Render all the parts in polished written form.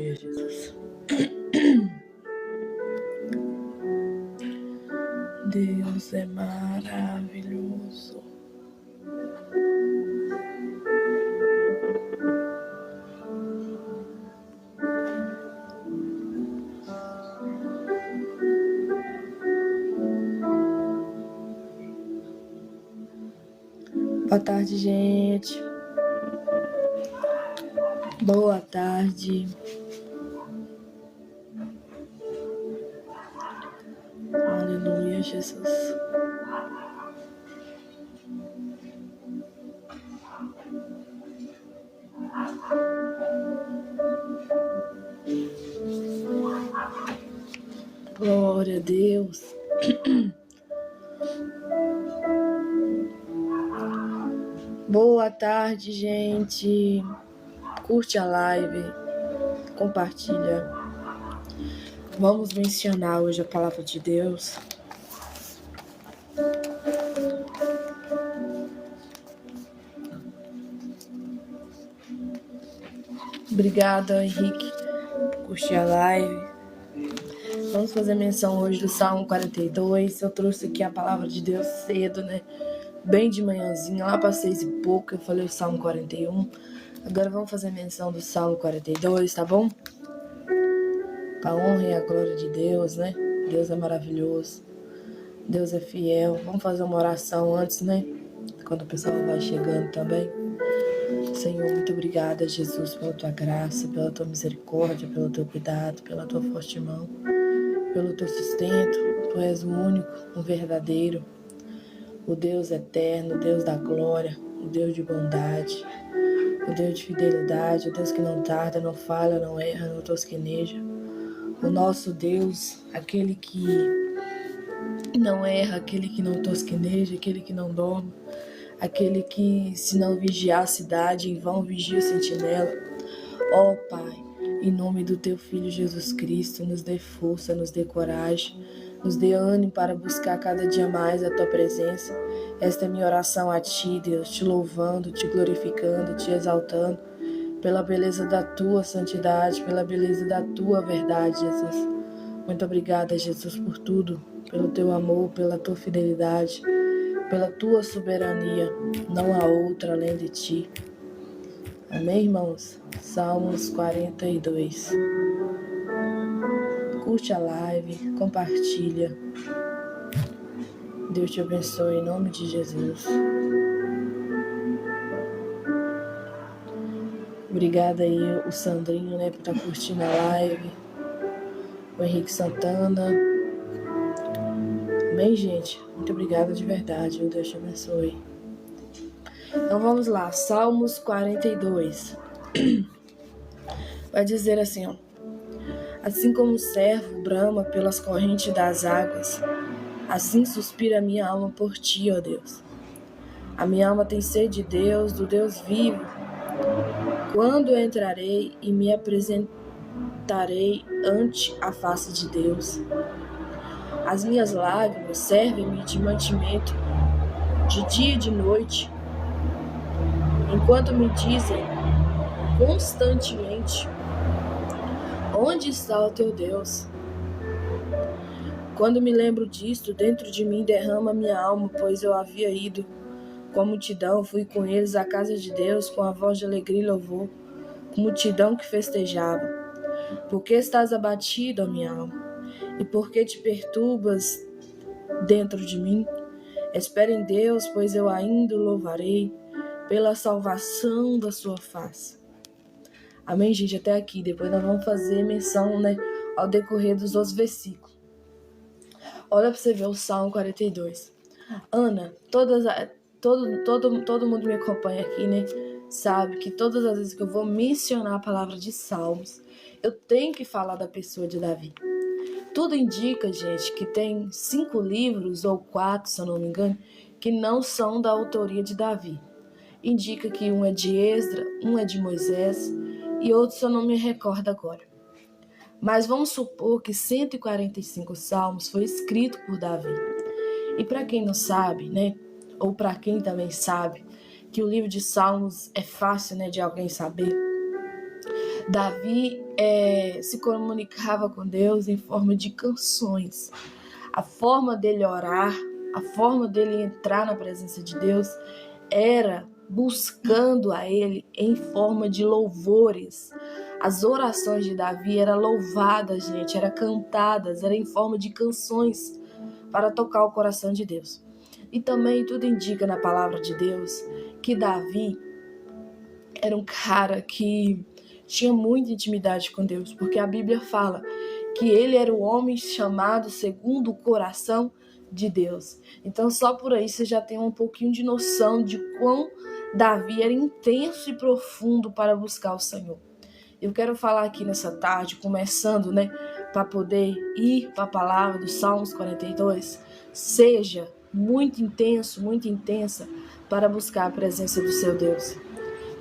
Aleluia, Jesus. Deus é maravilhoso. Boa tarde, gente. Boa tarde. Aleluia, Jesus. Glória a Deus. Boa tarde, gente. Curte a live, compartilha. Vamos mencionar hoje a palavra de Deus. Obrigada, Henrique, por curtir a live. Vamos fazer menção hoje do Salmo 42. Eu trouxe aqui a palavra de Deus cedo, né? Bem de manhãzinha, lá para 6 e pouco, eu falei o Salmo 41. Agora vamos fazer menção do Salmo 42, tá bom? A honra e a glória de Deus, né? Deus é maravilhoso. Deus é fiel. Vamos fazer uma oração antes, né? Quando o pessoal vai chegando também. Senhor, muito obrigada, Jesus, pela tua graça, pela tua misericórdia, pelo teu cuidado, pela tua forte mão, pelo teu sustento. Tu és o único, o verdadeiro, o Deus eterno, o Deus da glória, o Deus de bondade, o Deus de fidelidade, o Deus que não tarda, não falha, não erra, não tosqueneja. O nosso Deus, aquele que não erra, aquele que não tosqueneja, aquele que não dorme, aquele que, se não vigiar a cidade, em vão vigia o sentinela. Ó Pai, em nome do teu Filho Jesus Cristo, nos dê força, nos dê coragem, nos dê ânimo para buscar cada dia mais a tua presença. Esta é minha oração a ti, Deus, te louvando, te glorificando, te exaltando, pela beleza da tua santidade, pela beleza da tua verdade, Jesus. Muito obrigada, Jesus, por tudo, pelo teu amor, pela tua fidelidade, pela tua soberania. Não há outra além de ti. Amém, irmãos? Salmos 42. Curte a live, compartilha. Deus te abençoe em nome de Jesus. Obrigada aí, o Sandrinho, né, por estar curtindo a live. O Henrique Santana. Amém, gente? Muito obrigada de verdade. Deus te abençoe. Então vamos lá, Salmos 42. Vai dizer assim, ó. Assim como o servo brama pelas correntes das águas, assim suspira a minha alma por ti, ó Deus. A minha alma tem sede de Deus, do Deus vivo. Quando entrarei e me apresentarei ante a face de Deus? As minhas lágrimas servem-me de mantimento, de dia e de noite, enquanto me dizem constantemente: onde está o teu Deus? Quando me lembro disto, dentro de mim derrama minha alma, pois eu havia ido com a multidão, fui com eles à casa de Deus, com a voz de alegria e louvor, com multidão que festejava. Por que estás abatido, ó minha alma? E por que te perturbas dentro de mim? Espera em Deus, pois eu ainda o louvarei, pela salvação da sua face. Amém, gente? Até aqui. Depois nós vamos fazer menção, né, ao decorrer dos outros versículos. Olha para você ver o Salmo 42. Ana, todo mundo me acompanha aqui, né? Sabe que todas as vezes que eu vou mencionar a palavra de Salmos, eu tenho que falar da pessoa de Davi. Tudo indica, gente, que tem 5 livros, ou 4, se eu não me engano, que não são da autoria de Davi. Indica que um é de Esdra, um é de Moisés e outro, se eu não me recordo agora. Mas vamos supor que 145 salmos foi escrito por Davi. E para quem não sabe, né, ou para quem também sabe, que o livro de Salmos é fácil, né, de alguém saber. Davi se comunicava com Deus em forma de canções. A forma dele orar, a forma dele entrar na presença de Deus era buscando a ele em forma de louvores. As orações de Davi eram louvadas, gente, eram cantadas, eram em forma de canções para tocar o coração de Deus. E também tudo indica na palavra de Deus que Davi era um cara que tinha muita intimidade com Deus, porque a Bíblia fala que ele era o homem chamado segundo o coração de Deus. Então só por aí você já tem um pouquinho de noção de quão Davi era intenso e profundo para buscar o Senhor. Eu quero falar aqui nessa tarde, começando, para poder ir para a palavra do Salmos 42, seja muito intenso, muito intensa para buscar a presença do seu Deus,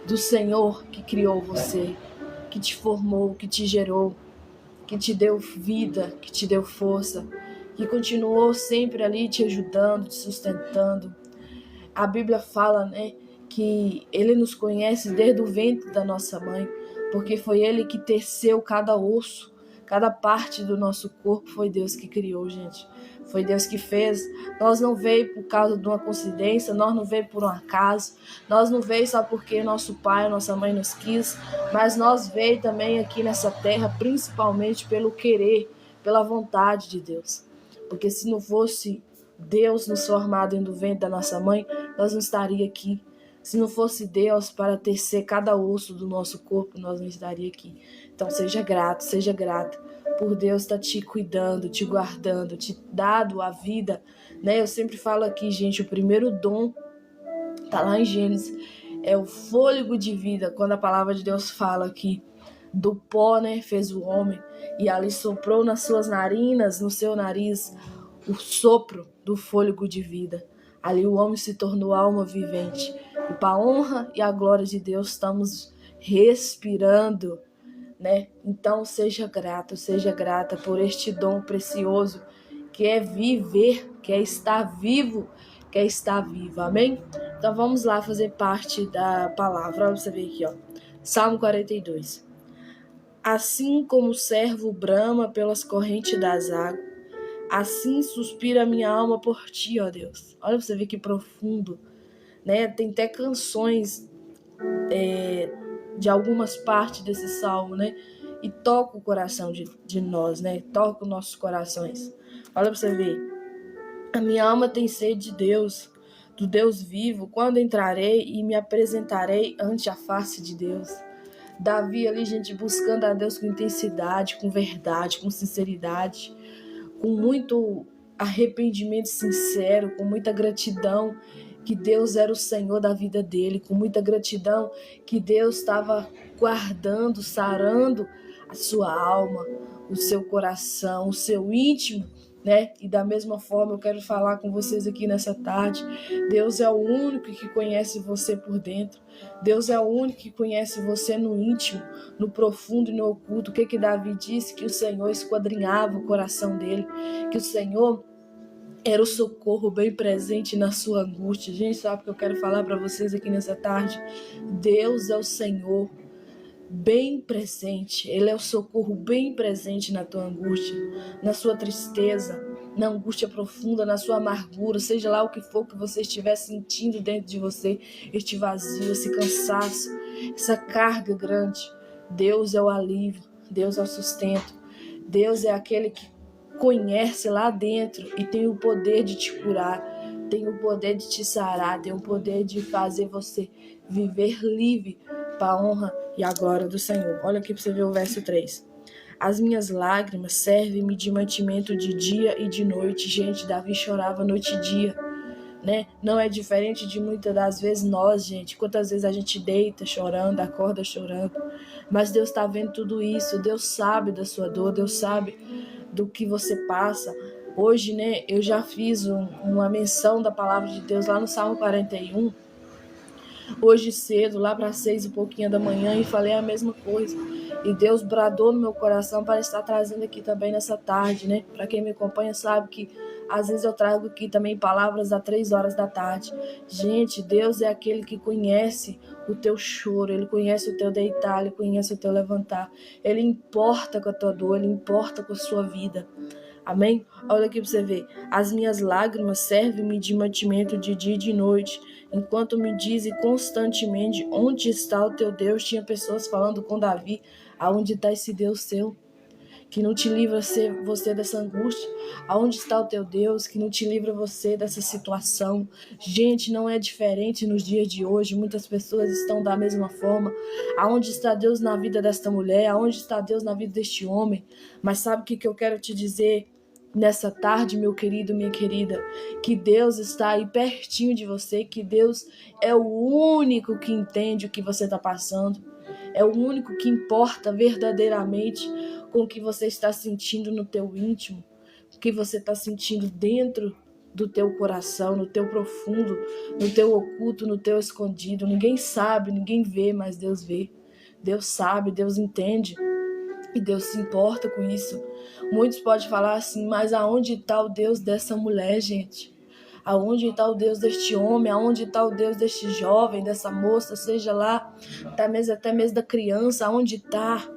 do Senhor que criou você, que te formou, que te gerou, que te deu vida, que te deu força, que continuou sempre ali te ajudando, te sustentando. A Bíblia fala, que Ele nos conhece desde o ventre da nossa mãe, porque foi Ele que teceu cada osso, cada parte do nosso corpo, foi Deus que criou, gente. Foi Deus que fez. Nós não veio por causa de uma coincidência, nós não veio por um acaso, nós não veio só porque nosso pai, nossa mãe nos quis, mas nós veio também aqui nessa terra, principalmente pelo querer, pela vontade de Deus. Porque se não fosse Deus nos formar dentro do ventre da nossa mãe, nós não estaríamos aqui. Se não fosse Deus para tecer cada osso do nosso corpo, nós não estaríamos aqui. Então seja grata por Deus estar te cuidando, te guardando, te dado a vida. Eu sempre falo aqui, gente, o primeiro dom está lá em Gênesis, é o fôlego de vida. Quando a palavra de Deus fala que do pó, fez o homem, e ali soprou nas suas narinas, no seu nariz, o sopro do fôlego de vida. Ali o homem se tornou alma vivente. E para a honra e a glória de Deus estamos respirando, Então seja grata por este dom precioso que é viver, que é estar vivo, que é estar vivo, amém? Então vamos lá fazer parte da palavra. Olha você ver aqui, Salmo 42. Assim como o servo brama pelas correntes das águas, assim suspira a minha alma por ti, ó Deus. Olha pra você ver que profundo, Tem até canções de algumas partes desse salmo, E toca o coração de nós, Toca os nossos corações. Olha pra você ver. A minha alma tem sede de Deus, do Deus vivo. Quando entrarei e me apresentarei ante a face de Deus. Davi ali, gente, buscando a Deus com intensidade, com verdade, com sinceridade, com muito arrependimento sincero, com muita gratidão que Deus era o Senhor da vida dele, com muita gratidão que Deus estava guardando, sarando a sua alma, o seu coração, o seu íntimo, E da mesma forma eu quero falar com vocês aqui nessa tarde. Deus é o único que conhece você por dentro. Deus é o único que conhece você no íntimo, no profundo e no oculto. O que Davi disse? Que o Senhor esquadrinhava o coração dele, que o Senhor era o socorro bem presente na sua angústia. Gente, sabe o que eu quero falar para vocês aqui nessa tarde? Deus é o Senhor bem presente. Ele é o socorro bem presente na tua angústia, na sua tristeza, na angústia profunda, na sua amargura, seja lá o que for que você estiver sentindo dentro de você, este vazio, esse cansaço, essa carga grande. Deus é o alívio, Deus é o sustento, Deus é aquele que conhece lá dentro e tem o poder de te curar, tem o poder de te sarar, tem o poder de fazer você viver livre para a honra e a glória do Senhor. Olha aqui para você ver o verso 3. As minhas lágrimas servem-me de mantimento de dia e de noite. Gente, Davi chorava noite e dia, Não é diferente de muitas das vezes nós, gente. Quantas vezes a gente deita chorando, acorda chorando. Mas Deus está vendo tudo isso. Deus sabe da sua dor, Deus sabe do que você passa. Hoje, eu já fiz uma menção da palavra de Deus lá no Salmo 41. Hoje cedo, lá para 6 e pouquinho da manhã, e falei a mesma coisa. E Deus bradou no meu coração para estar trazendo aqui também nessa tarde, Para quem me acompanha sabe que Às vezes eu trago aqui também palavras às 3 horas da tarde. Gente, Deus é aquele que conhece o teu choro, Ele conhece o teu deitar, Ele conhece o teu levantar. Ele importa com a tua dor, Ele importa com a sua vida. Amém? Olha aqui para você ver. As minhas lágrimas servem-me de mantimento de dia e de noite, enquanto me dizem constantemente: onde está o teu Deus? Tinha pessoas falando com Davi: aonde está esse Deus seu? Que não te livra você dessa angústia. Aonde está o teu Deus que não te livra você dessa situação? Gente, não é diferente nos dias de hoje. Muitas pessoas estão da mesma forma. Aonde está Deus na vida desta mulher? Aonde está Deus na vida deste homem? Mas sabe o que eu quero te dizer nessa tarde, meu querido, minha querida? Que Deus está aí pertinho de você, que Deus é o único que entende o que você está passando. É o único que importa verdadeiramente com o que você está sentindo no teu íntimo, o que você está sentindo dentro do teu coração, no teu profundo, no teu oculto, no teu escondido. Ninguém sabe, ninguém vê, mas Deus vê. Deus sabe, Deus entende e Deus se importa com isso. Muitos podem falar assim: mas aonde está o Deus dessa mulher, gente? Aonde está o Deus deste homem? Aonde está o Deus deste jovem, dessa moça, seja lá, até mesmo da criança? Aonde está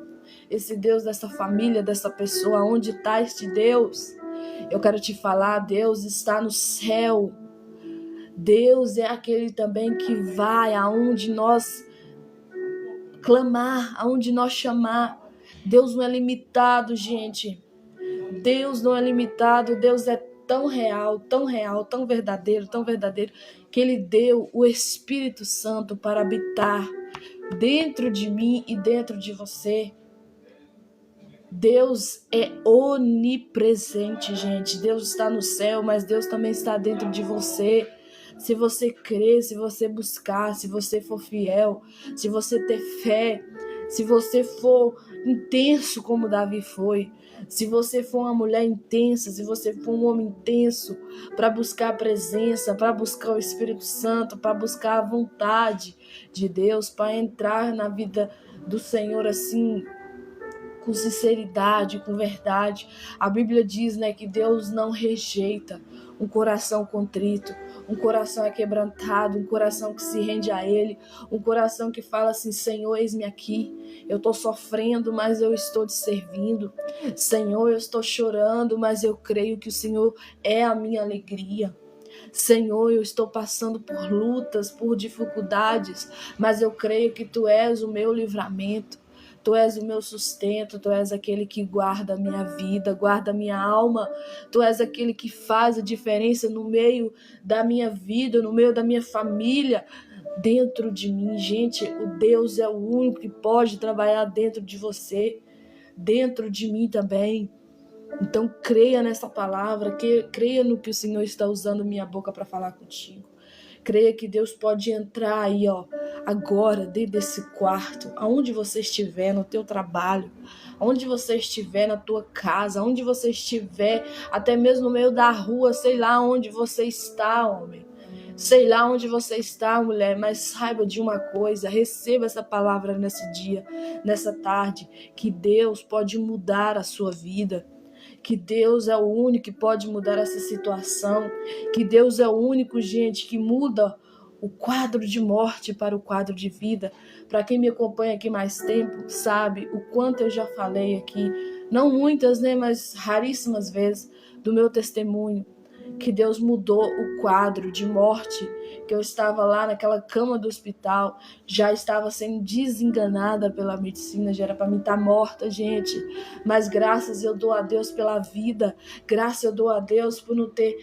esse Deus dessa família, dessa pessoa? Aonde está este Deus? Eu quero te falar, Deus está no céu. Deus é aquele também que vai aonde nós clamar, aonde nós chamar. Deus não é limitado, gente. Deus não é limitado. Deus é tão real, tão verdadeiro, que Ele deu o Espírito Santo para habitar dentro de mim e dentro de você. Deus é onipresente, gente. Deus está no céu, mas Deus também está dentro de você. Se você crer, se você buscar, se você for fiel, se você ter fé, se você for intenso como Davi foi, se você for uma mulher intensa, se você for um homem intenso para buscar a presença, para buscar o Espírito Santo, para buscar a vontade de Deus, para entrar na vida do Senhor assim, com sinceridade, com verdade. A Bíblia diz, que Deus não rejeita um coração contrito, um coração quebrantado, um coração que se rende a Ele, um coração que fala assim: Senhor, eis-me aqui, eu estou sofrendo, mas eu estou te servindo. Senhor, eu estou chorando, mas eu creio que o Senhor é a minha alegria. Senhor, eu estou passando por lutas, por dificuldades, mas eu creio que Tu és o meu livramento. Tu és o meu sustento, Tu és aquele que guarda a minha vida, guarda a minha alma. Tu és aquele que faz a diferença no meio da minha vida, no meio da minha família, dentro de mim. Gente, o Deus é o único que pode trabalhar dentro de você, dentro de mim também. Então creia nessa palavra, creia no que o Senhor está usando minha boca para falar contigo. Creia que Deus pode entrar aí, agora, dentro desse quarto, aonde você estiver, no teu trabalho, aonde você estiver, na tua casa, aonde você estiver, até mesmo no meio da rua, sei lá onde você está, homem. Sei lá onde você está, mulher, mas saiba de uma coisa, receba essa palavra nesse dia, nessa tarde, que Deus pode mudar a sua vida. Que Deus é o único que pode mudar essa situação, que Deus é o único, gente, que muda o quadro de morte para o quadro de vida. Para quem me acompanha aqui mais tempo, sabe o quanto eu já falei aqui, não muitas, mas raríssimas vezes, do meu testemunho, que Deus mudou o quadro de morte, que eu estava lá naquela cama do hospital, já estava sendo desenganada pela medicina, já era para mim estar morta, gente, mas graças eu dou a Deus pela vida, graças eu dou a Deus por não ter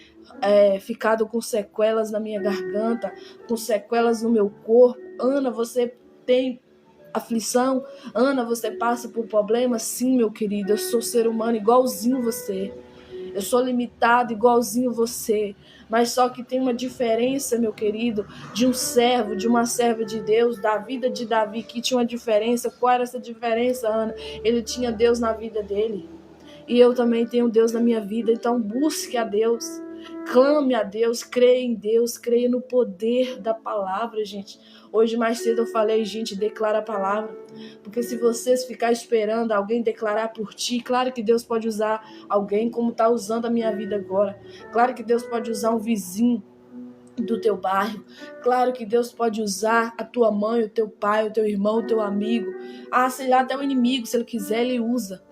ficado com sequelas na minha garganta, com sequelas no meu corpo. Ana, você tem aflição? Ana, você passa por problemas? Sim, meu querido, eu sou ser humano igualzinho você. Eu sou limitado igualzinho você, mas só que tem uma diferença, meu querido, de um servo, de uma serva de Deus, da vida de Davi, que tinha uma diferença. Qual era essa diferença, Ana? Ele tinha Deus na vida dele, e eu também tenho Deus na minha vida. Então busque a Deus, Clame a Deus, creia em Deus, creia no poder da palavra, gente. Hoje mais cedo eu falei, gente, declara a palavra. Porque se vocês ficar esperando alguém declarar por ti, claro que Deus pode usar alguém como está usando a minha vida agora. Claro que Deus pode usar um vizinho do teu bairro. Claro que Deus pode usar a tua mãe, o teu pai, o teu irmão, o teu amigo. Sei lá, até o inimigo, se ele quiser, ele usa.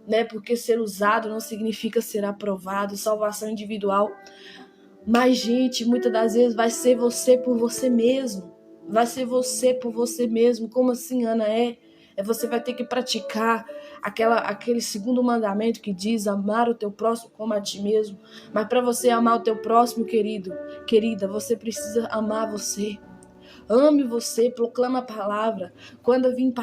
Né? Porque ser usado não significa ser aprovado, salvação individual. Mas, gente, muitas das vezes vai ser você por você mesmo. Vai ser você por você mesmo. Como assim, Ana? Você vai ter que praticar aquele segundo mandamento que diz amar o teu próximo como a ti mesmo. Mas para você amar o teu próximo, querida, você precisa amar você. Ame você, proclama a palavra. Quando vir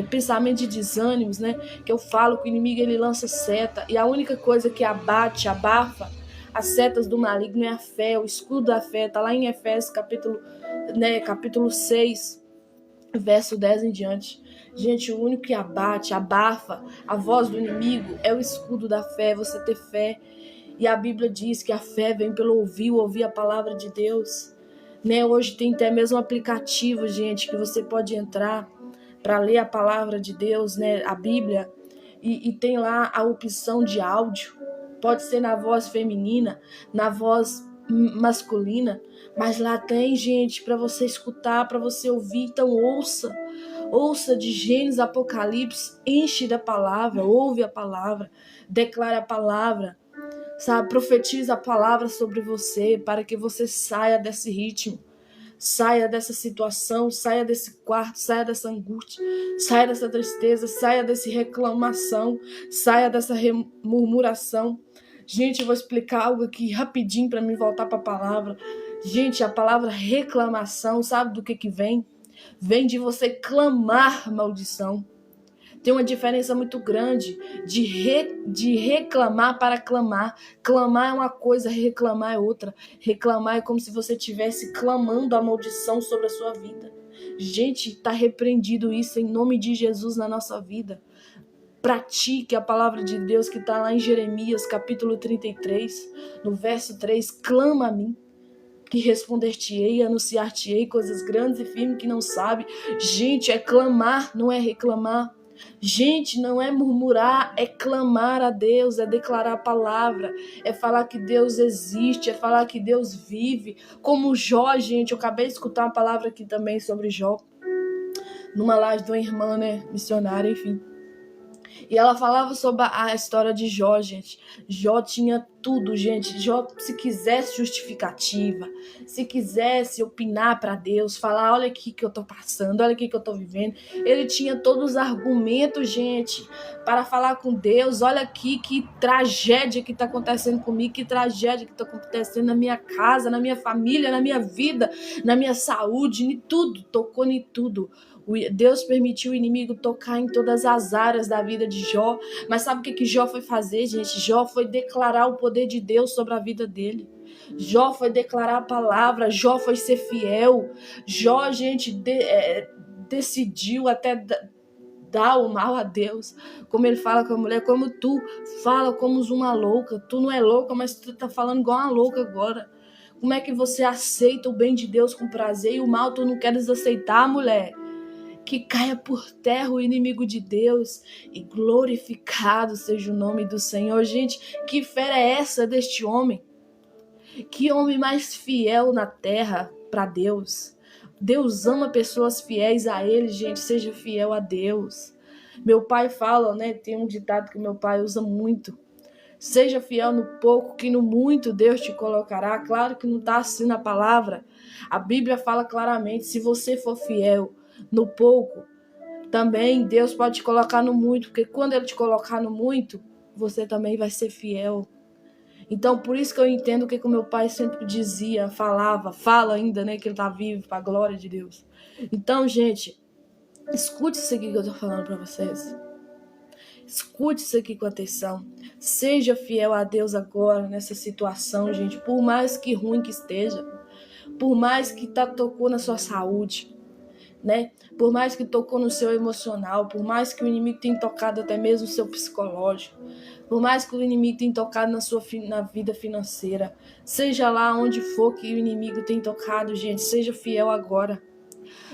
pensamento de desânimos, né? Que eu falo que o inimigo ele lança seta. E a única coisa que abafa as setas do maligno é a fé, o escudo da fé. Está lá em Efésios capítulo 6, verso 10 em diante. Gente, o único que abafa a voz do inimigo é o escudo da fé, você ter fé. E a Bíblia diz que a fé vem pelo ouvir a palavra de Deus. Né? Hoje tem até mesmo um aplicativo, gente, que você pode entrar para ler a palavra de Deus, né? A Bíblia, e tem lá a opção de áudio. Pode ser na voz feminina, na voz masculina, mas lá tem, gente, para você escutar, para você ouvir. Então ouça de Gênesis, Apocalipse, enche da palavra, ouve a palavra, declara a palavra. Sabe, profetiza a palavra sobre você para que você saia desse ritmo, saia dessa situação, saia desse quarto, saia dessa angústia, saia dessa tristeza, saia dessa reclamação, saia dessa murmuração. Gente, eu vou explicar algo aqui rapidinho para mim voltar para a palavra. Gente, a palavra reclamação, sabe do que vem? Vem de você clamar maldição. Tem uma diferença muito grande de reclamar para clamar. Clamar é uma coisa, reclamar é outra. Reclamar é como se você estivesse clamando a maldição sobre a sua vida. Gente, está repreendido isso em nome de Jesus na nossa vida. Pratique a palavra de Deus que está lá em Jeremias, capítulo 33, no verso 3. Clama a mim, que responder-te-ei, anunciar-te-ei coisas grandes e firmes que não sabe. Gente, é clamar, não é reclamar. Gente, não é murmurar, é clamar a Deus, é declarar a palavra, é falar que Deus existe, é falar que Deus vive. Como Jó, gente, eu acabei de escutar uma palavra aqui também sobre Jó, numa live de uma irmã, né, missionária, enfim. E ela falava sobre a história de Jó, gente. Jó tinha tudo, gente. Jó, se quisesse justificativa, se quisesse opinar para Deus, falar, olha aqui que eu tô passando, olha aqui que eu tô vivendo. Ele tinha todos os argumentos, gente, para falar com Deus. Olha aqui que tragédia que tá acontecendo comigo, que tragédia que tá acontecendo na minha casa, na minha família, na minha vida, na minha saúde, em tudo. Tocou em tudo. Deus permitiu o inimigo tocar em todas as áreas da vida de Jó. Mas sabe o que Jó foi fazer, gente? Jó foi declarar o poder de Deus sobre a vida dele. Jó foi declarar a palavra. Jó foi ser fiel. Jó, gente, decidiu até dar o mal a Deus. Como ele fala com a mulher, como tu fala como uma louca. Tu não é louca, mas tu tá falando igual uma louca agora. Como é que você aceita o bem de Deus com prazer e o mal tu não queres aceitar, mulher? Que caia por terra o inimigo de Deus e glorificado seja o nome do Senhor. Gente, que fé é essa deste homem? Que homem mais fiel na terra para Deus. Deus ama pessoas fiéis a Ele, gente, seja fiel a Deus. Meu pai fala, né, tem um ditado que meu pai usa muito. Seja fiel no pouco, que no muito Deus te colocará. Claro que não está assim na palavra. A Bíblia fala claramente, se você for fiel no pouco, também Deus pode te colocar no muito, porque quando Ele te colocar no muito, você também vai ser fiel. Então, por isso que eu entendo o que o meu pai sempre dizia, fala ainda, né, que ele tá vivo, para a glória de Deus. Então, gente, escute isso aqui que eu tô falando para vocês. Escute isso aqui com atenção. Seja fiel a Deus agora, nessa situação, gente, por mais que ruim que esteja, por mais que tocou na sua saúde. né? Por mais que tocou no seu emocional, por mais que o inimigo tenha tocado até mesmo o seu psicológico, por mais que o inimigo tenha tocado na vida financeira, seja lá onde for que o inimigo tenha tocado, gente, seja fiel agora.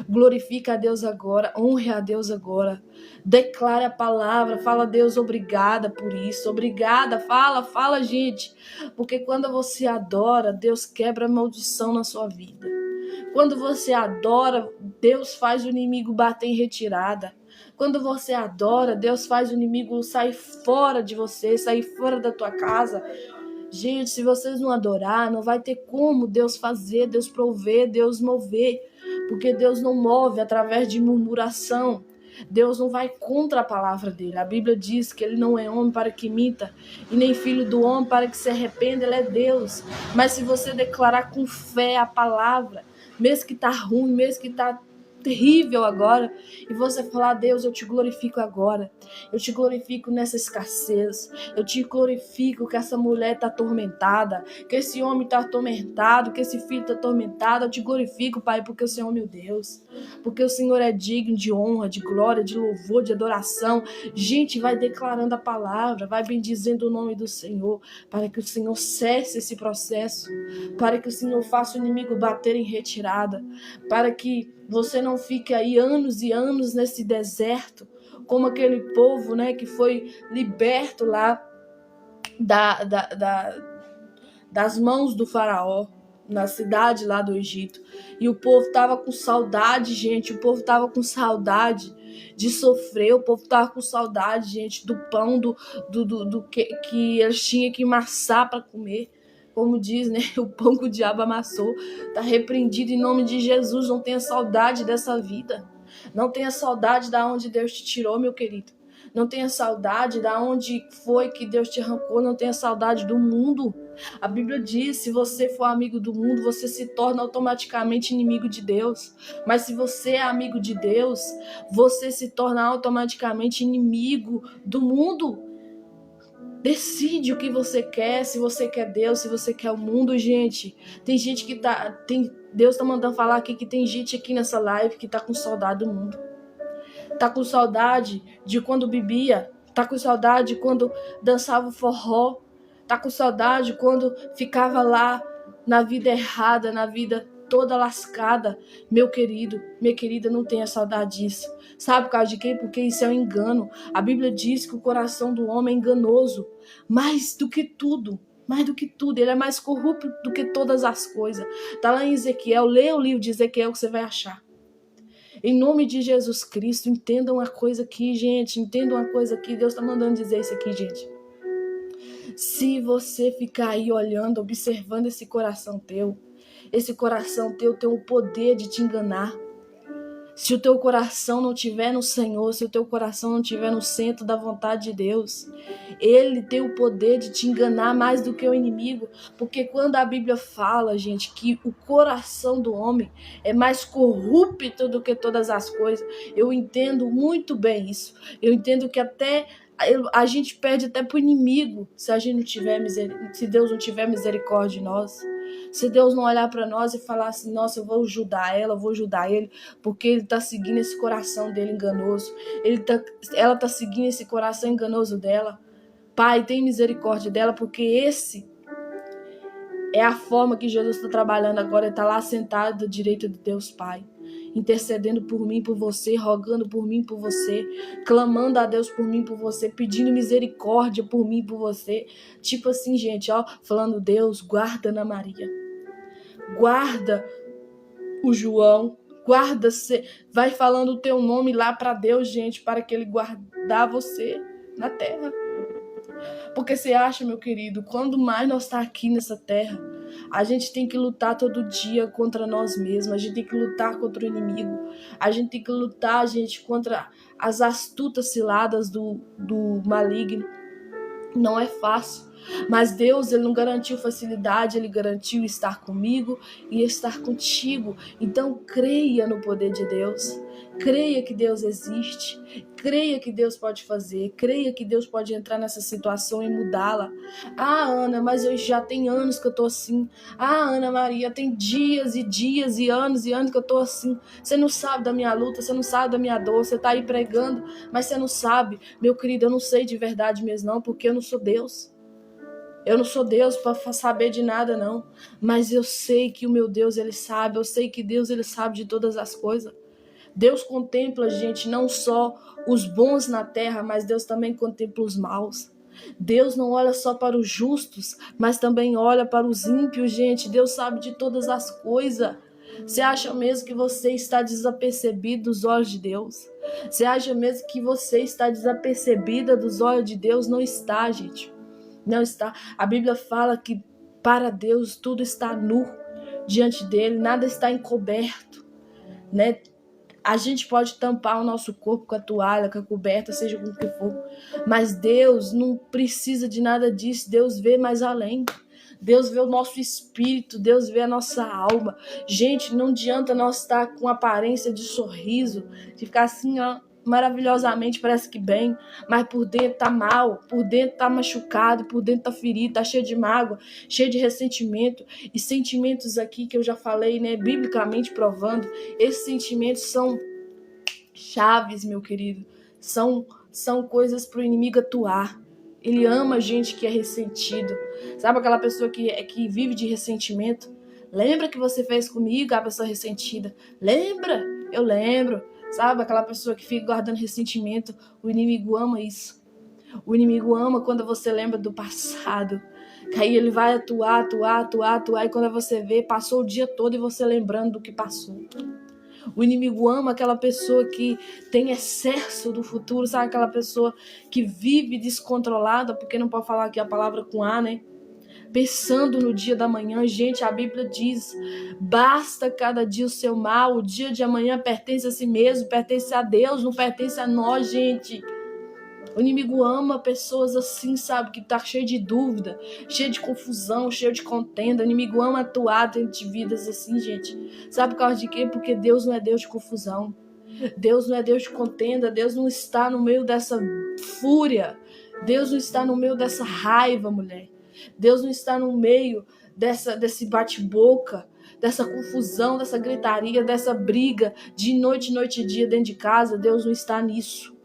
Glorifica a Deus agora, honre a Deus agora. Declare a palavra, fala a Deus, obrigada por isso, obrigada, fala gente. Porque quando você adora, Deus quebra a maldição na sua vida. Quando você adora, Deus faz o inimigo bater em retirada. Quando você adora, Deus faz o inimigo sair fora de você, sair fora da tua casa. Gente, se vocês não adorar, não vai ter como Deus fazer, Deus prover, Deus mover. Porque Deus não move através de murmuração. Deus não vai contra a palavra dele. A Bíblia diz que ele não é homem para que minta, e nem filho do homem para que se arrependa. Ele é Deus. Mas se você declarar com fé a palavra, mesmo que tá ruim, mesmo que tá terrível agora, e você falar: Deus, eu te glorifico agora, eu te glorifico nessa escassez, eu te glorifico que essa mulher está atormentada, que esse homem está atormentado, que esse filho está atormentado. Eu te glorifico, Pai, porque o Senhor é meu Deus, porque o Senhor é digno de honra, de glória, de louvor, de adoração. Gente, vai declarando a palavra, vai bendizendo o nome do Senhor, para que o Senhor cesse esse processo, para que o Senhor faça o inimigo bater em retirada, para que você não fique aí anos e anos nesse deserto, como aquele povo, né, que foi liberto lá das mãos do faraó, na cidade lá do Egito. E o povo estava com saudade, gente, o povo estava com saudade de sofrer, o povo estava com saudade, gente, do pão do que eles tinham que amassar para comer. Como diz, né? O pão que o diabo amassou está repreendido em nome de Jesus. Não tenha saudade dessa vida. Não tenha saudade da onde Deus te tirou, meu querido. Não tenha saudade da onde foi que Deus te arrancou. Não tenha saudade do mundo. A Bíblia diz: se você for amigo do mundo, você se torna automaticamente inimigo de Deus. Mas se você é amigo de Deus, você se torna automaticamente inimigo do mundo. Decide o que você quer, se você quer Deus, se você quer o mundo, gente. Tem gente que Deus tá mandando falar aqui que tem gente aqui nessa live que tá com saudade do mundo. Tá com saudade de quando bebia, tá com saudade de quando dançava o forró, tá com saudade quando ficava lá na vida errada, na vida toda lascada. Meu querido, minha querida, não tenha saudade disso. Sabe por causa de quê? Porque isso é um engano. A Bíblia diz que o coração do homem é enganoso, mais do que tudo. Mais do que tudo, ele é mais corrupto do que todas as coisas. Tá lá em Ezequiel, leia o livro de Ezequiel que você vai achar. Em nome de Jesus Cristo, entendam uma coisa aqui, gente. Entendam uma coisa aqui. Deus tá mandando dizer isso aqui, gente. Se você ficar aí olhando, observando esse coração teu tem o poder de te enganar. Se o teu coração não estiver no Senhor, se o teu coração não estiver no centro da vontade de Deus, Ele tem o poder de te enganar mais do que o inimigo. Porque quando a Bíblia fala, gente, que o coração do homem é mais corrupto do que todas as coisas, eu entendo muito bem isso. Eu entendo que até a gente perde até pro inimigo se a gente não tiver se Deus não tiver misericórdia de nós. Se Deus não olhar para nós e falar assim: nossa, eu vou ajudar ela, eu vou ajudar ele, porque ele tá seguindo esse coração dele enganoso. Ela tá seguindo esse coração enganoso dela. Pai, tem misericórdia dela, porque esse é a forma que Jesus está trabalhando agora. Ele está lá sentado à direita de Deus Pai, intercedendo por mim, por você, rogando por mim, por você, clamando a Deus por mim, por você, pedindo misericórdia por mim, por você. Tipo assim, gente, ó, falando: Deus, guarda Ana Maria, guarda o João, guarda, vai falando o teu nome lá para Deus, gente, para que ele guardar você na terra. Porque você acha, meu querido, quando mais nós está aqui nessa terra, a gente tem que lutar todo dia contra nós mesmos, a gente tem que lutar contra o inimigo, a gente tem que lutar, gente, contra as astutas ciladas do maligno. Não é fácil. Mas Deus, Ele não garantiu facilidade, Ele garantiu estar comigo e estar contigo. Então creia no poder de Deus. Creia que Deus existe. Creia que Deus pode fazer. Creia que Deus pode entrar nessa situação e mudá-la. Ah, Ana, mas eu já tenho anos que eu tô assim. Ah, Ana Maria, tem dias e dias e anos que eu tô assim. Você não sabe da minha luta, você não sabe da minha dor. Você tá aí pregando, mas você não sabe. Meu querido, eu não sei de verdade mesmo não, porque eu não sou Deus. Eu não sou Deus para saber de nada, não. Mas eu sei que o meu Deus, Ele sabe. Eu sei que Deus, Ele sabe de todas as coisas. Deus contempla, gente, não só os bons na terra, mas Deus também contempla os maus. Deus não olha só para os justos, mas também olha para os ímpios, gente. Deus sabe de todas as coisas. Você acha mesmo que você está desapercebido dos olhos de Deus? Você acha mesmo que você está desapercebida dos olhos de Deus? Não está, gente. Não está. A Bíblia fala que para Deus tudo está nu diante dele, nada está encoberto, né? A gente pode tampar o nosso corpo com a toalha, com a coberta, seja com o que for. Mas Deus não precisa de nada disso. Deus vê mais além. Deus vê o nosso espírito. Deus vê a nossa alma. Gente, não adianta nós estar com aparência de sorriso, de ficar assim, ó, maravilhosamente, parece que bem, mas por dentro tá mal, por dentro tá machucado, por dentro tá ferido, tá cheio de mágoa, cheio de ressentimento. E sentimentos aqui que eu já falei, né, biblicamente provando, esses sentimentos são chaves, meu querido, são coisas pro inimigo atuar. Ele ama gente que é ressentido. Sabe aquela pessoa que vive de ressentimento? Lembra que você fez comigo, a pessoa ressentida? Lembra? Eu lembro. Sabe, aquela pessoa que fica guardando ressentimento, o inimigo ama isso. O inimigo ama quando você lembra do passado. Que aí ele vai atuar, e quando você vê, passou o dia todo e você lembrando do que passou. O inimigo ama aquela pessoa que tem excesso do futuro, sabe, aquela pessoa que vive descontrolada, porque não pode falar aqui a palavra com A, né? Pensando no dia da manhã, gente, a Bíblia diz, basta cada dia o seu mal, o dia de amanhã pertence a si mesmo, pertence a Deus, não pertence a nós, gente. O inimigo ama pessoas assim, sabe, que tá cheio de dúvida, cheio de confusão, cheio de contenda. O inimigo ama atuar dentro de vidas assim, gente. Sabe por causa de quê? Porque Deus não é Deus de confusão. Deus não é Deus de contenda. Deus não está no meio dessa fúria. Deus não está no meio dessa raiva, mulher. Deus não está no meio desse bate-boca, dessa confusão, dessa gritaria, dessa briga de noite e dia dentro de casa. Deus não está nisso.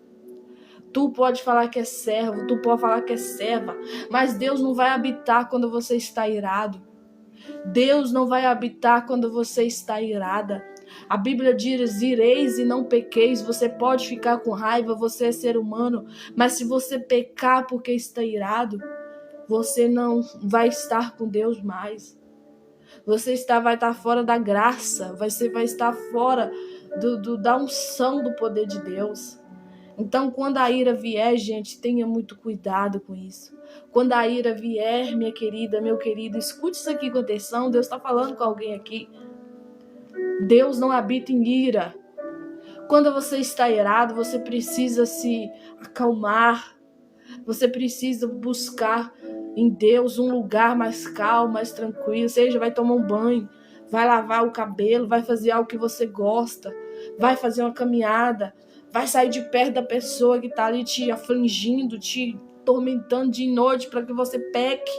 Tu pode falar que é servo, tu pode falar que é serva, mas Deus não vai habitar quando você está irado. Deus não vai habitar quando você está irada. A Bíblia diz, ireis e não pequeis. Você pode ficar com raiva, você é ser humano, mas se você pecar porque está irado, você não vai estar com Deus mais. Você vai estar fora da graça, você vai estar fora da unção do poder de Deus. Então, quando a ira vier, gente, tenha muito cuidado com isso. Quando a ira vier, minha querida, meu querido, escute isso aqui com atenção. Deus está falando com alguém aqui. Deus não habita em ira. Quando você está irado, você precisa se acalmar. Você precisa buscar em Deus um lugar mais calmo, mais tranquilo. Seja, vai tomar um banho, vai lavar o cabelo, vai fazer algo que você gosta, vai fazer uma caminhada, vai sair de perto da pessoa que está ali te afligindo, te tormentando de noite para que você peque,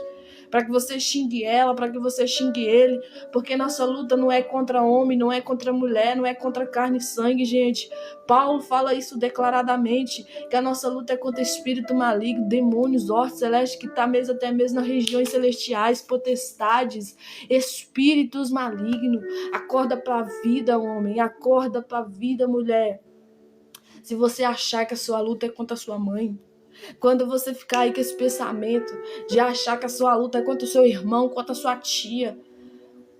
para que você xingue ela, para que você xingue ele, porque nossa luta não é contra homem, não é contra mulher, não é contra carne e sangue, gente. Paulo fala isso declaradamente, que a nossa luta é contra espírito maligno, demônios, hostes celestes, que está mesmo até mesmo nas regiões celestiais, potestades, espíritos malignos. Acorda para a vida, homem, acorda para a vida, mulher. Se você achar que a sua luta é contra a sua mãe, quando você ficar aí com esse pensamento de achar que a sua luta é contra o seu irmão, contra a sua tia,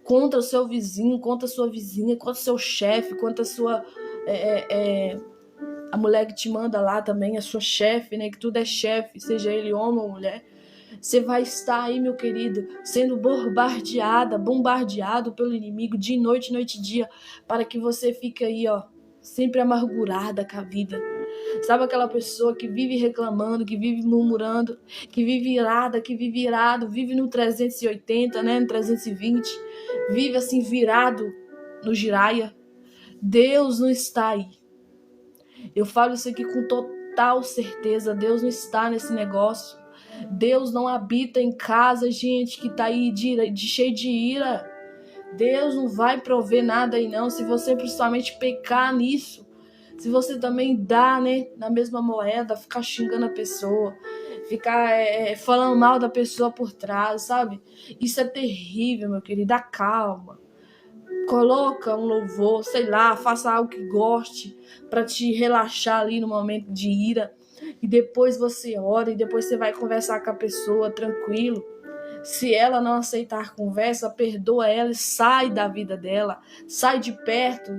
contra o seu vizinho, contra a sua vizinha, contra o seu chefe, contra a sua... a mulher que te manda lá também, a sua chefe, né? Que tudo é chefe, seja ele homem ou mulher. Você vai estar aí, meu querido, sendo bombardeado pelo inimigo de noite e dia, para que você fique aí, ó, sempre amargurada com a vida. Sabe aquela pessoa que vive reclamando, que vive murmurando, que vive irada, que vive irado, vive no 380, né, no 320, vive assim virado no giraia? Deus não está aí. Eu falo isso aqui com total certeza. Deus não está nesse negócio. Deus não habita em casa, gente, que tá aí cheio de ira. Deus não vai prover nada aí não, se você principalmente pecar nisso. Se você também dá, né, na mesma moeda, ficar xingando a pessoa, ficar falando mal da pessoa por trás, sabe? Isso é terrível, meu querido. Dá calma. Coloca um louvor, sei lá, faça algo que goste para te relaxar ali no momento de ira. E depois você ora e depois você vai conversar com a pessoa tranquilo. Se ela não aceitar a conversa, perdoa ela e sai da vida dela. Sai de perto,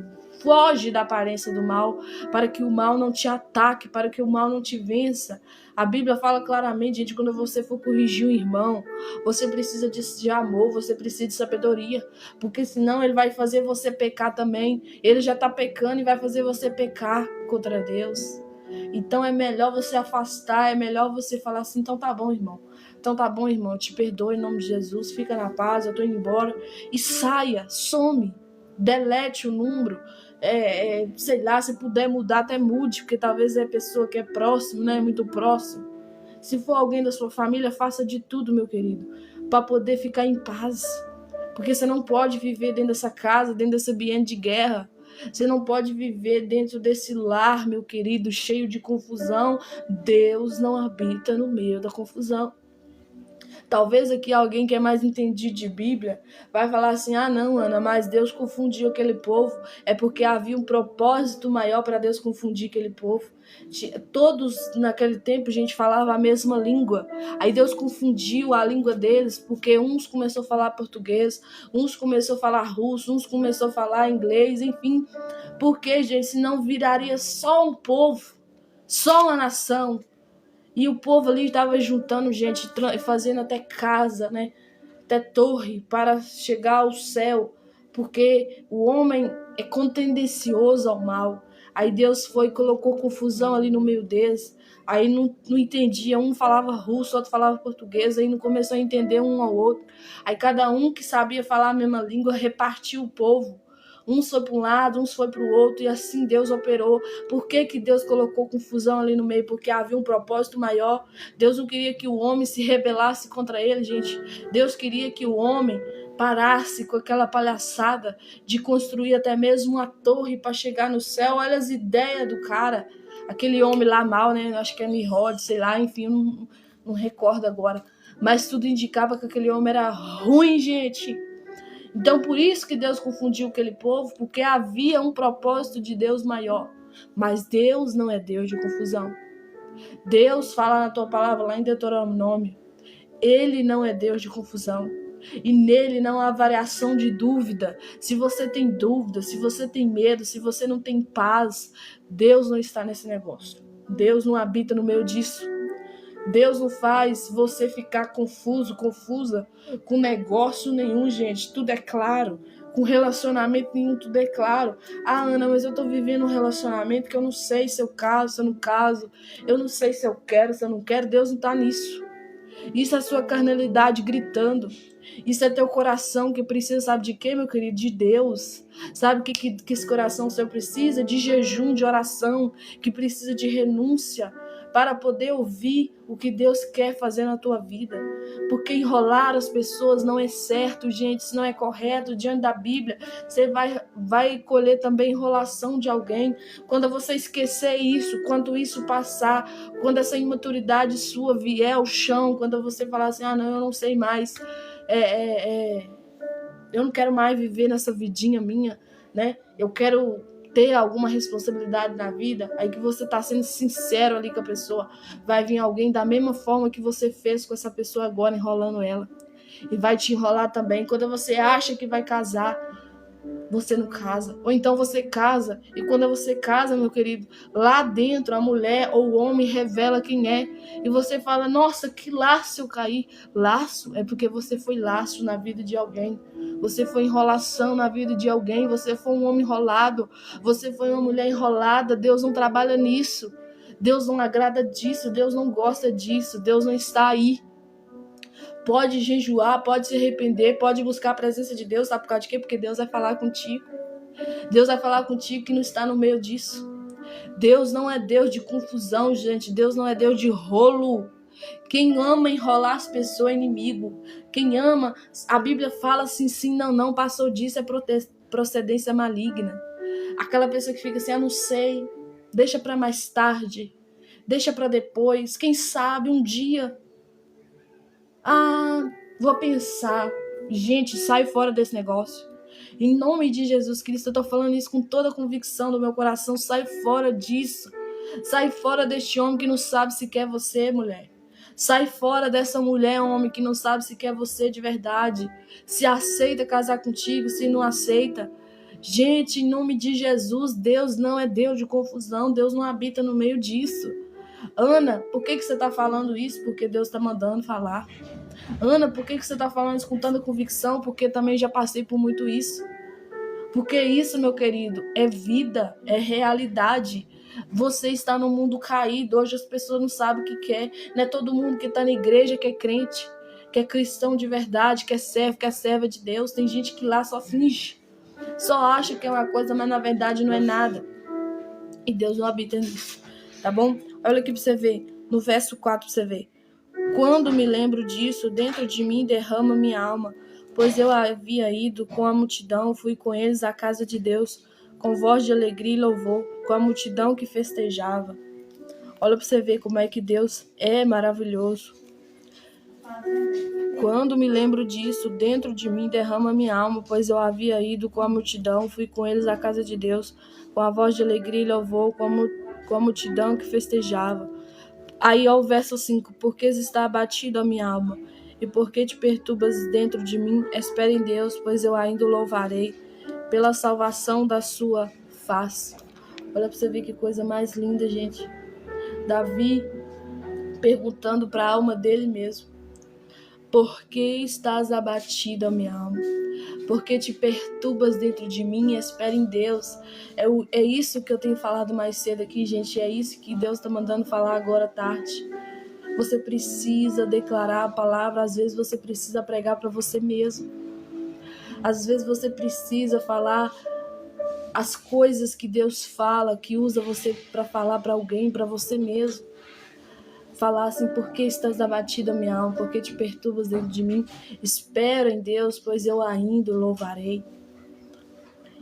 foge da aparência do mal, para que o mal não te ataque, para que o mal não te vença. A Bíblia fala claramente, gente, quando você for corrigir um irmão, você precisa de amor, você precisa de sabedoria, porque senão ele vai fazer você pecar também. Ele já está pecando e vai fazer você pecar contra Deus. Então é melhor você afastar, é melhor você falar assim, então tá bom, irmão. Então tá bom, irmão, te perdoe em nome de Jesus, fica na paz, eu tô indo embora. E saia, some, delete o número, sei lá, se puder mudar, até mude, porque talvez é pessoa que é próximo, né, muito próximo. Se for alguém da sua família, faça de tudo, meu querido, para poder ficar em paz. Porque você não pode viver dentro dessa casa, dentro desse ambiente de guerra. Você não pode viver dentro desse lar, meu querido, cheio de confusão. Deus não habita no meio da confusão. Talvez aqui alguém que é mais entendido de Bíblia vai falar assim, ah não, Ana, mas Deus confundiu aquele povo, é porque havia um propósito maior para Deus confundir aquele povo. Todos naquele tempo, gente, falava a mesma língua. Aí Deus confundiu a língua deles, porque uns começou a falar português, uns começou a falar russo, uns começou a falar inglês, enfim. Porque, gente, senão viraria só um povo, só uma nação. E o povo ali estava juntando gente, fazendo até casa, né? Até torre para chegar ao céu, porque o homem é contendencioso ao mal. Aí Deus foi e colocou confusão ali no meio deles. Aí não entendia, um falava russo, outro falava português, aí não começou a entender um ao outro. Aí cada um que sabia falar a mesma língua repartiu o povo. Uns foi para um lado, uns foi para o outro, e assim Deus operou. Por que Deus colocou confusão ali no meio? Porque havia um propósito maior. Deus não queria que o homem se rebelasse contra ele, gente. Deus queria que o homem parasse com aquela palhaçada de construir até mesmo uma torre para chegar no céu. Olha as ideias do cara. Aquele homem lá mal, né? Acho que é Nimrod, sei lá, enfim, não recordo agora. Mas tudo indicava que aquele homem era ruim, gente. Então, por isso que Deus confundiu aquele povo, porque havia um propósito de Deus maior. Mas Deus não é Deus de confusão. Deus fala na tua palavra lá em Deuteronômio. Ele não é Deus de confusão. E nele não há variação de dúvida. Se você tem dúvida, se você tem medo, se você não tem paz, Deus não está nesse negócio. Deus não habita no meio disso. Deus não faz você ficar confuso, confusa com negócio nenhum, gente. Tudo é claro. Com relacionamento nenhum, tudo é claro. Ah, Ana, mas eu tô vivendo um relacionamento que eu não sei se eu caso, se eu não caso. Eu não sei se eu quero, se eu não quero. Deus não tá nisso. Isso é sua carnalidade gritando. Isso é teu coração que precisa, sabe de quê, meu querido? De Deus. Sabe o que esse coração seu precisa? De jejum, de oração, que precisa de renúncia para poder ouvir o que Deus quer fazer na tua vida. Porque enrolar as pessoas não é certo, gente, isso não é correto diante da Bíblia. Você vai colher também enrolação de alguém. Quando você esquecer isso, quando isso passar, quando essa imaturidade sua vier ao chão, quando você falar assim, ah, não, eu não sei mais, eu não quero mais viver nessa vidinha minha, né? Eu quero ter alguma responsabilidade na vida, aí que você tá sendo sincero ali com a pessoa, vai vir alguém da mesma forma que você fez com essa pessoa agora, enrolando ela. E vai te enrolar também. Quando você acha que vai casar, você não casa. Ou então você casa, e quando você casa, meu querido, lá dentro a mulher ou o homem revela quem é. E você fala, nossa, que laço eu caí. Laço é porque você foi laço na vida de alguém. Você foi enrolação na vida de alguém. Você foi um homem enrolado. Você foi uma mulher enrolada. Deus não trabalha nisso. Deus não agrada disso, Deus não gosta disso, Deus não está aí. Pode jejuar, pode se arrepender, pode buscar a presença de Deus, sabe por causa de quê? Porque Deus vai falar contigo. Deus vai falar contigo que não está no meio disso. Deus não é Deus de confusão, gente. Deus não é Deus de rolo. Quem ama enrolar as pessoas é inimigo. Quem ama, a Bíblia fala assim, sim, não, passou disso, é procedência maligna. Aquela pessoa que fica assim, não sei, deixa para mais tarde, deixa para depois, quem sabe um dia. Vou pensar. Gente, sai fora desse negócio. Em nome de Jesus Cristo, eu tô falando isso com toda a convicção do meu coração. Sai fora disso. Sai fora deste homem que não sabe se quer você, mulher. Sai fora dessa mulher, homem, que não sabe se quer você de verdade. Se aceita casar contigo, se não aceita. Gente, em nome de Jesus, Deus não é Deus de confusão. Deus não habita no meio disso. Ana, por que você tá falando isso? Porque Deus tá mandando falar. Ana, por que você está falando isso com tanta convicção? Porque também já passei por muito isso. Porque isso, meu querido, é vida, é realidade. Você está no mundo caído. Hoje as pessoas não sabem o que quer. Não é todo mundo que está na igreja que é crente, que é cristão de verdade, que é serva de Deus. Tem gente que lá só finge, só acha que é uma coisa, mas na verdade não é nada. E Deus não habita nisso, tá bom? Olha aqui para você ver, no verso 4 para você ver. Quando me lembro disso, dentro de mim derrama minha alma, pois eu havia ido com a multidão, fui com eles à casa de Deus, com voz de alegria e louvor, com a multidão que festejava. Olha para você ver como é que Deus é maravilhoso. Quando me lembro disso, dentro de mim derrama minha alma, pois eu havia ido com a multidão, fui com eles à casa de Deus, com a voz de alegria e louvor, com a multidão que festejava. Aí, ó, o verso 5, porque está abatido a minha alma, e porque te perturbas dentro de mim, espera em Deus, pois eu ainda o louvarei, pela salvação da sua face. Olha pra você ver que coisa mais linda, gente. Davi perguntando para a alma dele mesmo, por que estás abatido a minha alma? Porque te perturbas dentro de mim, espera em Deus. É isso que eu tenho falado mais cedo aqui, gente. É isso que Deus está mandando falar agora à tarde. Você precisa declarar a palavra. Às vezes você precisa pregar para você mesmo. Às vezes você precisa falar as coisas que Deus fala, que usa você para falar para alguém, para você mesmo. Falar assim, por que estás abatida a minha alma? Por que te perturbas dentro de mim? Espera em Deus, pois eu ainda o louvarei.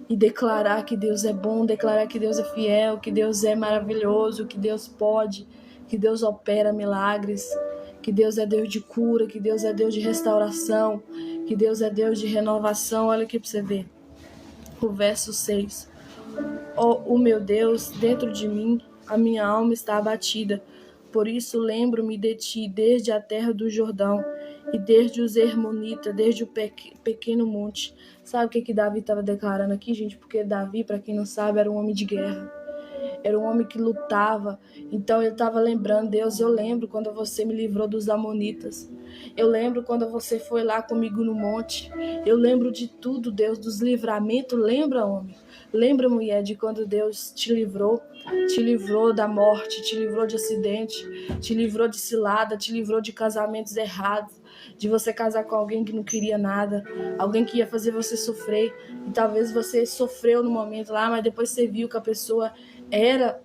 E declarar que Deus é bom, declarar que Deus é fiel, que Deus é maravilhoso, que Deus pode, que Deus opera milagres, que Deus é Deus de cura, que Deus é Deus de restauração, que Deus é Deus de renovação. Olha aqui para você ver. O verso 6. O meu Deus, dentro de mim, a minha alma está abatida. Por isso lembro-me de ti desde a terra do Jordão e desde os Hermonitas, desde o pequeno monte. Sabe o que Davi estava declarando aqui, gente? Porque Davi, para quem não sabe, era um homem de guerra. Era um homem que lutava. Então ele estava lembrando, Deus, eu lembro quando você me livrou dos Amonitas. Eu lembro quando você foi lá comigo no monte. Eu lembro de tudo, Deus, dos livramentos. Lembra, homem? Lembra, mulher, de quando Deus te livrou da morte, te livrou de acidente, te livrou de cilada, te livrou de casamentos errados, de você casar com alguém que não queria nada, alguém que ia fazer você sofrer, e talvez você sofreu no momento lá, mas depois você viu que a pessoa era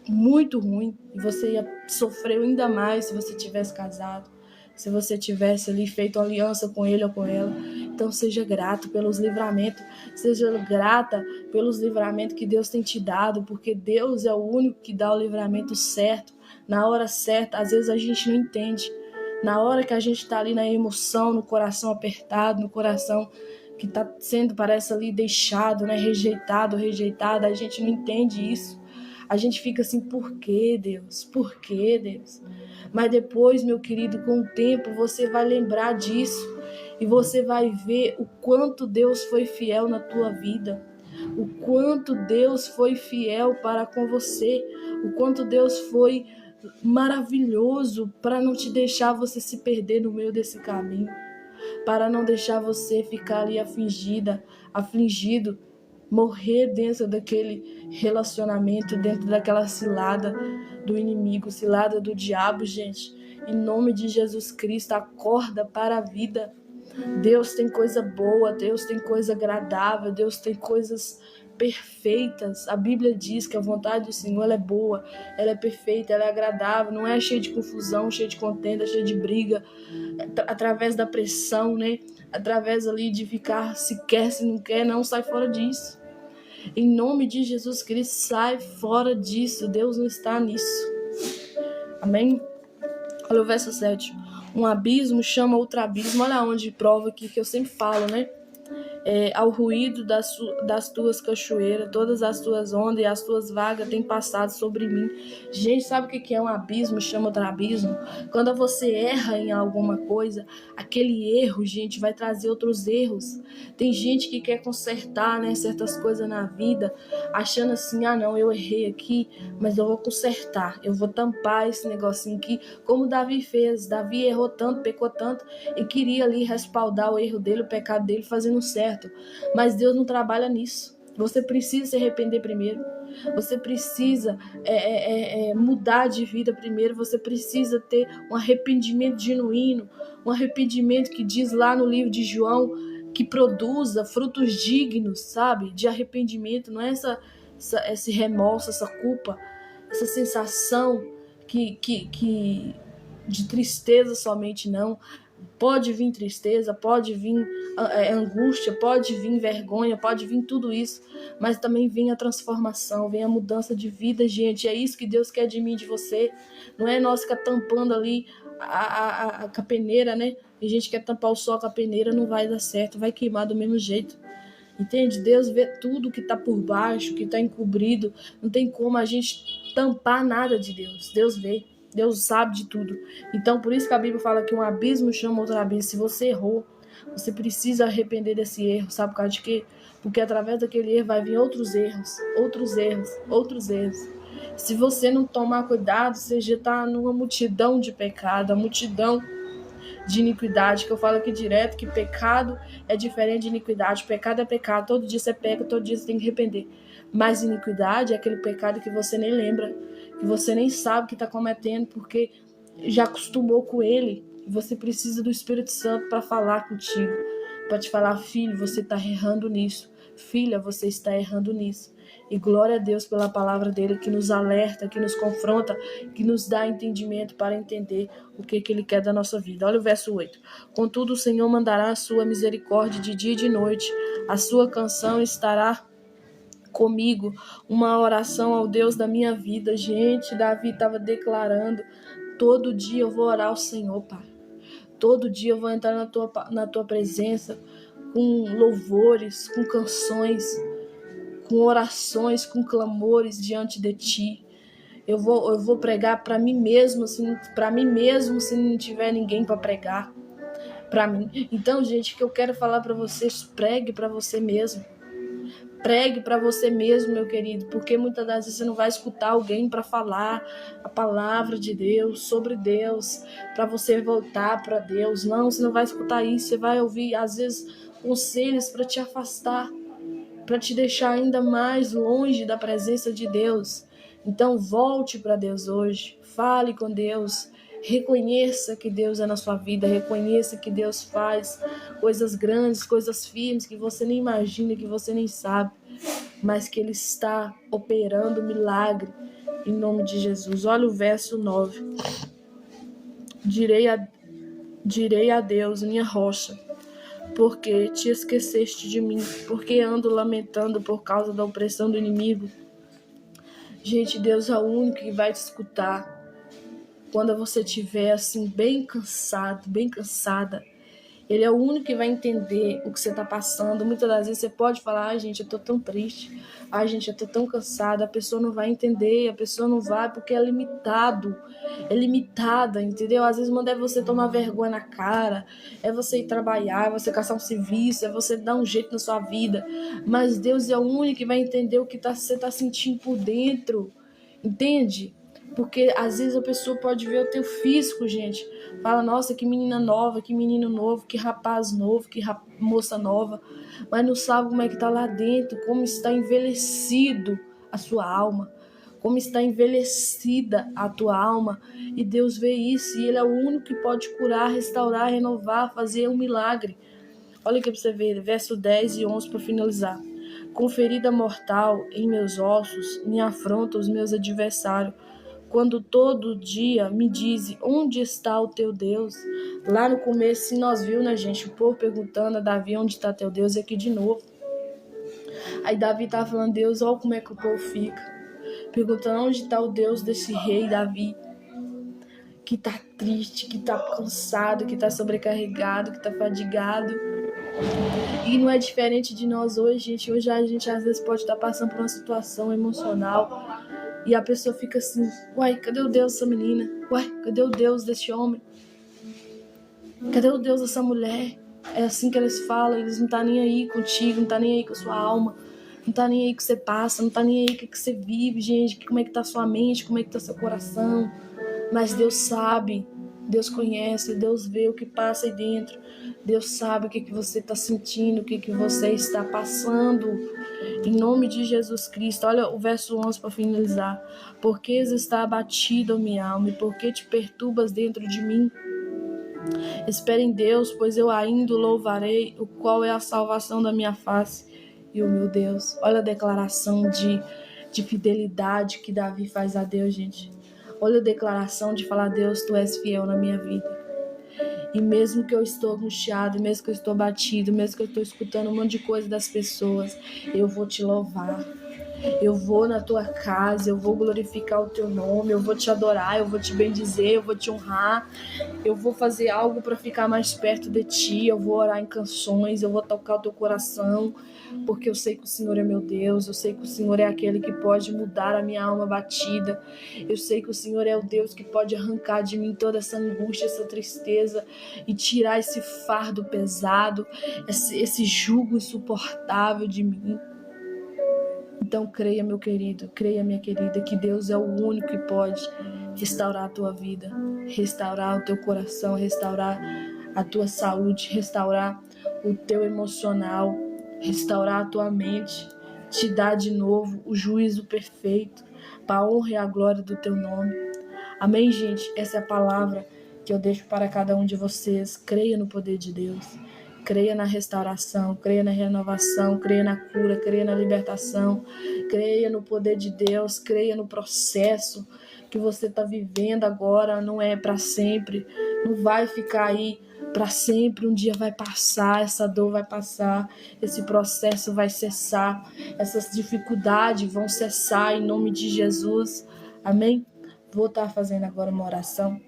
muito ruim, e você ia sofrer ainda mais se você tivesse casado, se você tivesse ali feito uma aliança com ele ou com ela. Então seja grato pelos livramentos, seja grata pelos livramentos que Deus tem te dado, porque Deus é o único que dá o livramento certo, na hora certa. Às vezes a gente não entende, na hora que a gente está ali na emoção, no coração apertado, no coração que está sendo, parece ali, deixado, né? rejeitada, a gente não entende isso. A gente fica assim, por que Deus? Por que Deus? Mas depois, meu querido, com o tempo, você vai lembrar disso e você vai ver o quanto Deus foi fiel na tua vida, o quanto Deus foi fiel para com você, o quanto Deus foi maravilhoso para não te deixar você se perder no meio desse caminho, para não deixar você ficar ali afligido, morrer dentro daquele relacionamento, dentro daquela cilada, do inimigo, cilada do diabo, gente. Em nome de Jesus Cristo, acorda para a vida. Deus tem coisa boa, Deus tem coisa agradável, Deus tem coisas perfeitas. A Bíblia diz que a vontade do Senhor ela é boa, ela é perfeita, ela é agradável, não é cheia de confusão, cheia de contenda, cheia de briga, através da pressão, né? Através ali de ficar se quer, se não quer, não, sai fora disso. Em nome de Jesus Cristo, sai fora disso. Deus não está nisso. Amém? Olha o verso 7. Um abismo chama outro abismo. Olha onde prova aqui que eu sempre falo, né? Ao ruído das tuas cachoeiras, todas as tuas ondas e as tuas vagas têm passado sobre mim. Gente, sabe o que é um abismo? Chama outro abismo. Quando você erra em alguma coisa, aquele erro, gente, vai trazer outros erros. Tem gente que quer consertar, né, certas coisas na vida, achando assim, não, eu errei aqui, mas eu vou consertar, eu vou tampar esse negocinho aqui, como Davi fez. Davi errou tanto, pecou tanto, e queria ali respaldar o erro dele, o pecado dele, fazendo certo. Mas Deus não trabalha nisso. Você precisa se arrepender primeiro. Você precisa mudar de vida primeiro. Você precisa ter um arrependimento genuíno, um arrependimento que diz lá no livro de João que produza frutos dignos, sabe? De arrependimento. Não é esse remorso, essa culpa, essa sensação que de tristeza somente, não. Pode vir tristeza, pode vir angústia, pode vir vergonha, pode vir tudo isso, mas também vem a transformação, vem a mudança de vida, gente. É isso que Deus quer de mim, de você. Não é nós ficar tampando ali a peneira, né? E a gente quer tampar o sol com a peneira, não vai dar certo, vai queimar do mesmo jeito. Entende? Deus vê tudo que está por baixo, que está encobrido. Não tem como a gente tampar nada de Deus. Deus vê. Deus sabe de tudo. Então, por isso que a Bíblia fala que um abismo chama outro abismo. Se você errou, você precisa arrepender desse erro. Sabe por causa de quê? Porque através daquele erro vai vir outros erros. Se você não tomar cuidado, você já está numa multidão de pecado, a multidão de iniquidade, que eu falo aqui direto, que pecado é diferente de iniquidade. Pecado é pecado, todo dia você peca, todo dia você tem que arrepender. Mas iniquidade é aquele pecado que você nem lembra, que você nem sabe que está cometendo, porque já acostumou com ele. Você precisa do Espírito Santo para falar contigo, para te falar: filho, você está errando nisso, filha, você está errando nisso. E glória a Deus pela palavra dele, que nos alerta, que nos confronta, que nos dá entendimento para entender o que ele quer da nossa vida. Olha o verso 8. Contudo, o Senhor mandará a sua misericórdia de dia e de noite. A sua canção estará comigo, uma oração ao Deus da minha vida. Gente, Davi estava declarando: todo dia eu vou orar ao Senhor, Pai. Todo dia eu vou entrar na tua presença com louvores, com canções, com orações, com clamores diante de ti. Eu vou pregar para mim mesmo, se não tiver ninguém para pregar para mim. Então, gente, o que eu quero falar para vocês: pregue para você mesmo. Pregue para você mesmo, meu querido, porque muitas das vezes você não vai escutar alguém para falar a palavra de Deus, sobre Deus, para você voltar para Deus. Não, você não vai escutar isso. Você vai ouvir, às vezes, conselhos para te afastar, para te deixar ainda mais longe da presença de Deus. Então, volte para Deus hoje, fale com Deus, reconheça que Deus é na sua vida, reconheça que Deus faz coisas grandes, coisas firmes que você nem imagina, que você nem sabe, mas que Ele está operando milagre em nome de Jesus. Olha o verso 9. Direi a Deus, minha rocha, porque te esqueceste de mim, porque ando lamentando por causa da opressão do inimigo. Gente, Deus é o único que vai te escutar quando você estiver assim, bem cansado, bem cansada. Ele é o único que vai entender o que você está passando. Muitas das vezes você pode falar: ai, gente, eu tô tão triste, ai, gente, eu tô tão cansada. A pessoa não vai entender, a pessoa não vai, porque é limitado, é limitada, entendeu? Às vezes manda é você tomar vergonha na cara, é você ir trabalhar, é você caçar um serviço, é você dar um jeito na sua vida. Mas Deus é o único que vai entender o que você está sentindo por dentro, entende? Porque às vezes a pessoa pode ver o teu físico, gente, fala: nossa, que menina nova, que menino novo, que rapaz novo, que moça nova, mas não sabe como é que está lá dentro, como está envelhecido a sua alma, como está envelhecida a tua alma, e Deus vê isso, e Ele é o único que pode curar, restaurar, renovar, fazer um milagre. Olha aqui para você ver, verso 10 e 11 para finalizar. Com ferida mortal em meus ossos, me afrontam os meus adversários, quando todo dia me dizem, onde está o teu Deus? Lá no começo, se nós vimos, né, gente, o povo perguntando a Davi, onde está teu Deus? E aqui de novo. Aí Davi estava falando, Deus, olha como é que o povo fica. Perguntando, onde está o Deus desse rei Davi? Que está triste, que está cansado, que está sobrecarregado, que está fadigado. E não é diferente de nós hoje, gente. Hoje a gente às vezes pode estar passando por uma situação emocional e a pessoa fica assim, uai, cadê o Deus dessa menina? Uai, cadê o Deus desse homem? Cadê o Deus dessa mulher? É assim que eles falam, eles não estão nem aí contigo, não estão nem aí com a sua alma, não estão nem aí com o que você passa, não estão nem aí com o que você vive, gente, como é que está a sua mente, como é que está seu coração. Mas Deus sabe, Deus conhece, Deus vê o que passa aí dentro, Deus sabe o que você está sentindo, o que você está passando. Em nome de Jesus Cristo, olha o verso 11 para finalizar. Porque está abatida, minha alma, e por que te perturbas dentro de mim? Espere em Deus, pois eu ainda o louvarei, o qual é a salvação da minha face e o meu Deus. Olha a declaração de fidelidade que Davi faz a Deus, gente. Olha a declaração de falar, Deus, tu és fiel na minha vida. E mesmo que eu estou angustiado, mesmo que eu estou abatido, mesmo que eu estou escutando um monte de coisa das pessoas, eu vou te louvar. Eu vou na tua casa, eu vou glorificar o teu nome, eu vou te adorar, eu vou te bendizer, eu vou te honrar, eu vou fazer algo para ficar mais perto de ti, eu vou orar em canções, eu vou tocar o teu coração, porque eu sei que o Senhor é meu Deus, eu sei que o Senhor é aquele que pode mudar a minha alma batida, eu sei que o Senhor é o Deus que pode arrancar de mim toda essa angústia, essa tristeza e tirar esse fardo pesado, esse jugo insuportável de mim. Então creia, meu querido, creia, minha querida, que Deus é o único que pode restaurar a tua vida, restaurar o teu coração, restaurar a tua saúde, restaurar o teu emocional, restaurar a tua mente, te dar de novo o juízo perfeito para a honra e a glória do teu nome. Amém, gente? Essa é a palavra que eu deixo para cada um de vocês. Creia no poder de Deus. Creia na restauração, creia na renovação, creia na cura, creia na libertação, creia no poder de Deus, creia no processo que você está vivendo agora, não é para sempre, não vai ficar aí para sempre, um dia vai passar, essa dor vai passar, esse processo vai cessar, essas dificuldades vão cessar em nome de Jesus, amém? Vou estar fazendo agora uma oração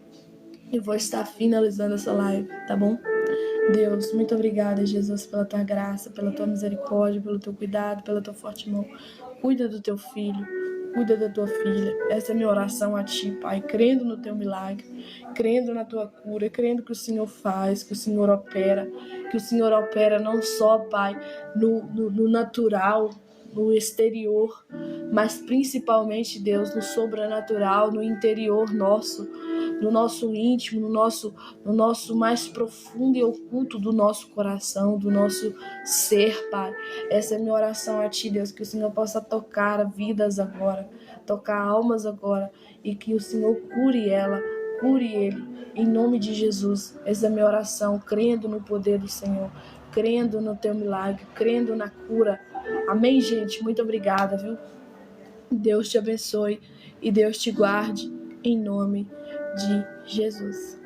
e vou estar finalizando essa live, tá bom? Deus, muito obrigada, Jesus, pela tua graça, pela tua misericórdia, pelo teu cuidado, pela tua forte mão. Cuida do teu filho, cuida da tua filha. Essa é a minha oração a ti, Pai, crendo no teu milagre, crendo na tua cura, crendo que o Senhor faz, que o Senhor opera, não só, Pai, no natural, no exterior, mas principalmente, Deus, no sobrenatural, no interior nosso, no nosso íntimo, no nosso mais profundo e oculto do nosso coração, do nosso ser, Pai. Essa é a minha oração a Ti, Deus, que o Senhor possa tocar vidas agora, tocar almas agora, e que o Senhor cure ela, cure ele, em nome de Jesus. Essa é a minha oração, crendo no poder do Senhor, crendo no Teu milagre, crendo na cura. Amém, gente? Muito obrigada, viu? Deus te abençoe e Deus te guarde, em nome de Jesus.